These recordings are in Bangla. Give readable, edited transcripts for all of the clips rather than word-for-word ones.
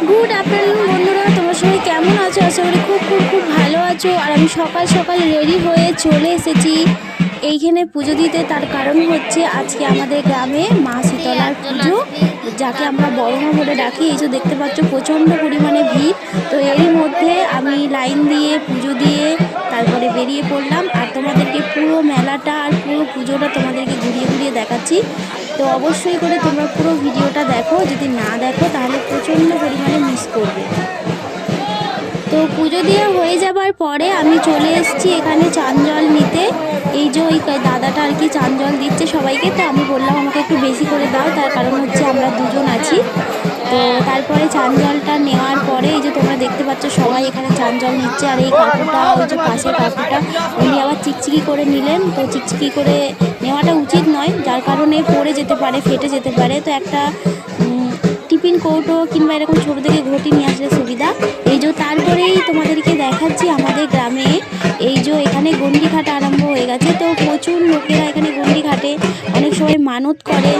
গুড আফটারনুন বন্ধুরা, তোমার সবাই কেমন আছো? আশা করি খুব খুব খুব ভালো আছো। আর আমি সকাল সকাল রেডি হয়ে চলে এসেছি এইখানে পুজো দিতে। তার কারণ হচ্ছে আজকে আমাদের গ্রামে মা শীতলার পুজো, যাকে আমরা বড় মা বলে ডাকি। এই যে দেখতে পাচ্ছ প্রচণ্ড পরিমাণে ভিড়। তো এরই মধ্যে আমি লাইন দিয়ে পুজো দিয়ে তারপরে বেরিয়ে পড়লাম, আর তোমাদেরকে পুরো মেলাটা আর পুরো পুজোটা তোমাদেরকে ঘুরিয়ে ঘুরিয়ে দেখাচ্ছি। তো অবশ্যই করে তোমরা পুরো ভিডিওটা দেখো, যদি না দেখো তাহলে প্রচণ্ড পরিমাণে মিস করবে। তো পুজো দিয়ে হয়ে যাবার পরে আমি চলে এসেছি এখানে চান জল নিতে। এই যে ওই দাদাটা আর কি চান জল দিচ্ছে সবাইকে। তো আমি বললাম আমাকে একটু বেশি করে দাও, তার কারণ হচ্ছে আমরা দুজন আছি। তো তারপরে চান জলটা নেওয়ার পরে এই যে তোমরা দেখতে পাচ্ছ সবাই এখানে চান জল নিচ্ছে। আর এই কাকুটা, ওই যে পাশের কাকুটা, উনি আবার চিকচিকি করে নিলেন। তো চিকচিকি করে নেওয়াটা উচিত নয়, যার কারণে পড়ে যেতে পারে, ফেটে যেতে পারে। তো একটা টিফিন কৌটো কিংবা এরকম ছোটো থেকে ঘটি নিয়ে আসলে সুবিধা। এই যে তারপরেই তোমাদেরকে দেখাচ্ছি আমাদের গ্রামে এই যে এখানে গন্ডি ঘাট আরম্ভ হয়ে গেছে। তো প্রচুর লোকেরা এখানে গন্ডি ঘাটে অনেক সময় মানত করে।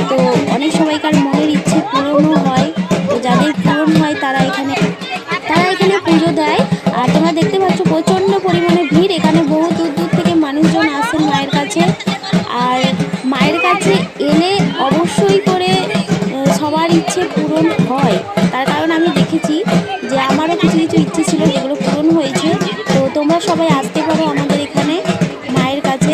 তো অনেক সবাইকার মনের ইচ্ছে পূরণও হয়। তো যাদের পূরণ হয় তারা এখানে পুজো দেয়। আর তোমরা দেখতে পাচ্ছ প্রচণ্ড পরিমাণে ভিড়। এখানে বহু দূর দূর থেকে মানুষজন আসেন মায়ের কাছে। আর মায়ের কাছে এলে অবশ্যই করে সবার ইচ্ছে পূরণ হয়। তার কারণ আমি দেখেছি যে আমারও কিছু কিছু ইচ্ছে ছিল যেগুলো পূরণ হয়েছে। তো তোমরা সবাই আসতে পারো আমাদের এখানে মায়ের কাছে।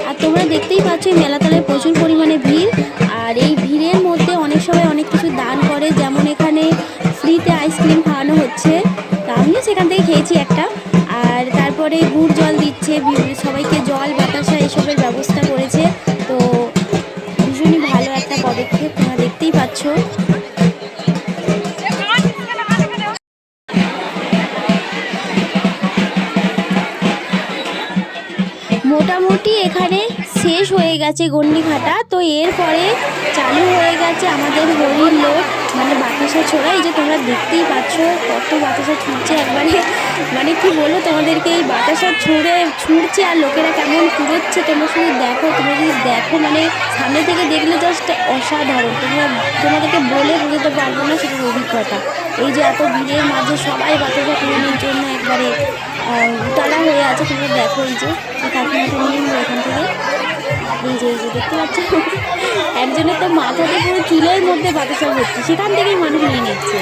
আর তোমরা দেখতেই পাচ্ছ এই মেলাতলায় প্রচুর পরিমাণে ভিড়। আর এই ভিড়ের মধ্যে অনেক সবাই অনেক কিছু দান করে, যেমন এখানে ফ্রিতে আইসক্রিম খাওয়ানো হচ্ছে। তো আমিও সেখান থেকে খেয়েছি একটা। আর তারপরে গুড় জল দিচ্ছে, সবাইকে জল বাতাসা এসবের ব্যবস্থা করেছে। তো ভীষণই ভালো একটা পদক্ষেপ, তোমরা দেখতেই পাচ্ছ। মোটামুটি এখানে শেষ হয়ে গেছে গন্ডিঘাটা। তো এরপরে চালু হয়ে গেছে আমাদের হরির লোক, মানে বাতাসা ছোড়া। এই যে তোমরা দেখতেই পাচ্ছ কত বাতাসা ছুটছে একবারে, মানে কি বলবো তোমাদেরকে, এই বাতাসা ছুটছে আর লোকেরা কেমন কুড়োচ্ছে তোমরা শুধু দেখো। তোমরা যদি দেখো মানে সামনে থেকে দেখলে জাস্ট অসাধারণ, তোমাদেরকে বলে বোঝাতে পারবো না সেটার অভিজ্ঞতা। এই যে এত ভিড়ের মাঝে সবাই বাতাসা কুড়ানোর জন্য একবারে তারা হয়ে আছে। তোমরা দেখো এই যে কাকিমাটা নিয়ে নিল এখান থেকে। এই যে দেখতে পাচ্ছ একজনের তো মাথাতে পুরো চুলের মধ্যে বাতাসা ভর্তি, সেখান থেকেই মানুষ নিয়ে নিচ্ছে।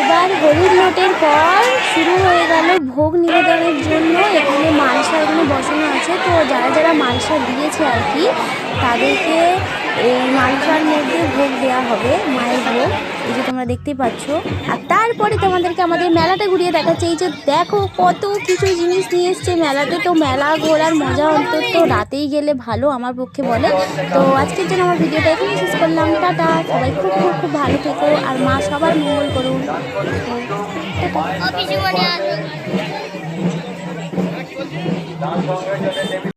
এবার হরির লোটের পর শুরু হয়ে গেল ভোগ নিবেদনের জন্য। এখানে মানসা এখানে বসানো আছে। তো যারা যারা মানসা দিয়েছে আর কি, তাদেরকে এই মানসার মধ্যে ভোগ দেওয়া হবে, মায়ের ভোগ। এই যে তোমরা দেখতেই পাচ্ছ। আর তারপরে তোমাদেরকে আমাদের মেলাটা ঘুরিয়ে দেখাচ্ছে। এই যে দেখো কত কিছু জিনিস নিয়ে এসছে মেলাতে। তো মেলা ঘোরার মজা অন্তত রাতেই গেলে ভালো আমার পক্ষে বলে। তো আজকের জন্য আমার ভিডিওটা এখানে শেষ করলাম। টাটা, সবাই খুব খুব খুব ভালো থেকো আর মা সবার মঙ্গল করুন। টাটা।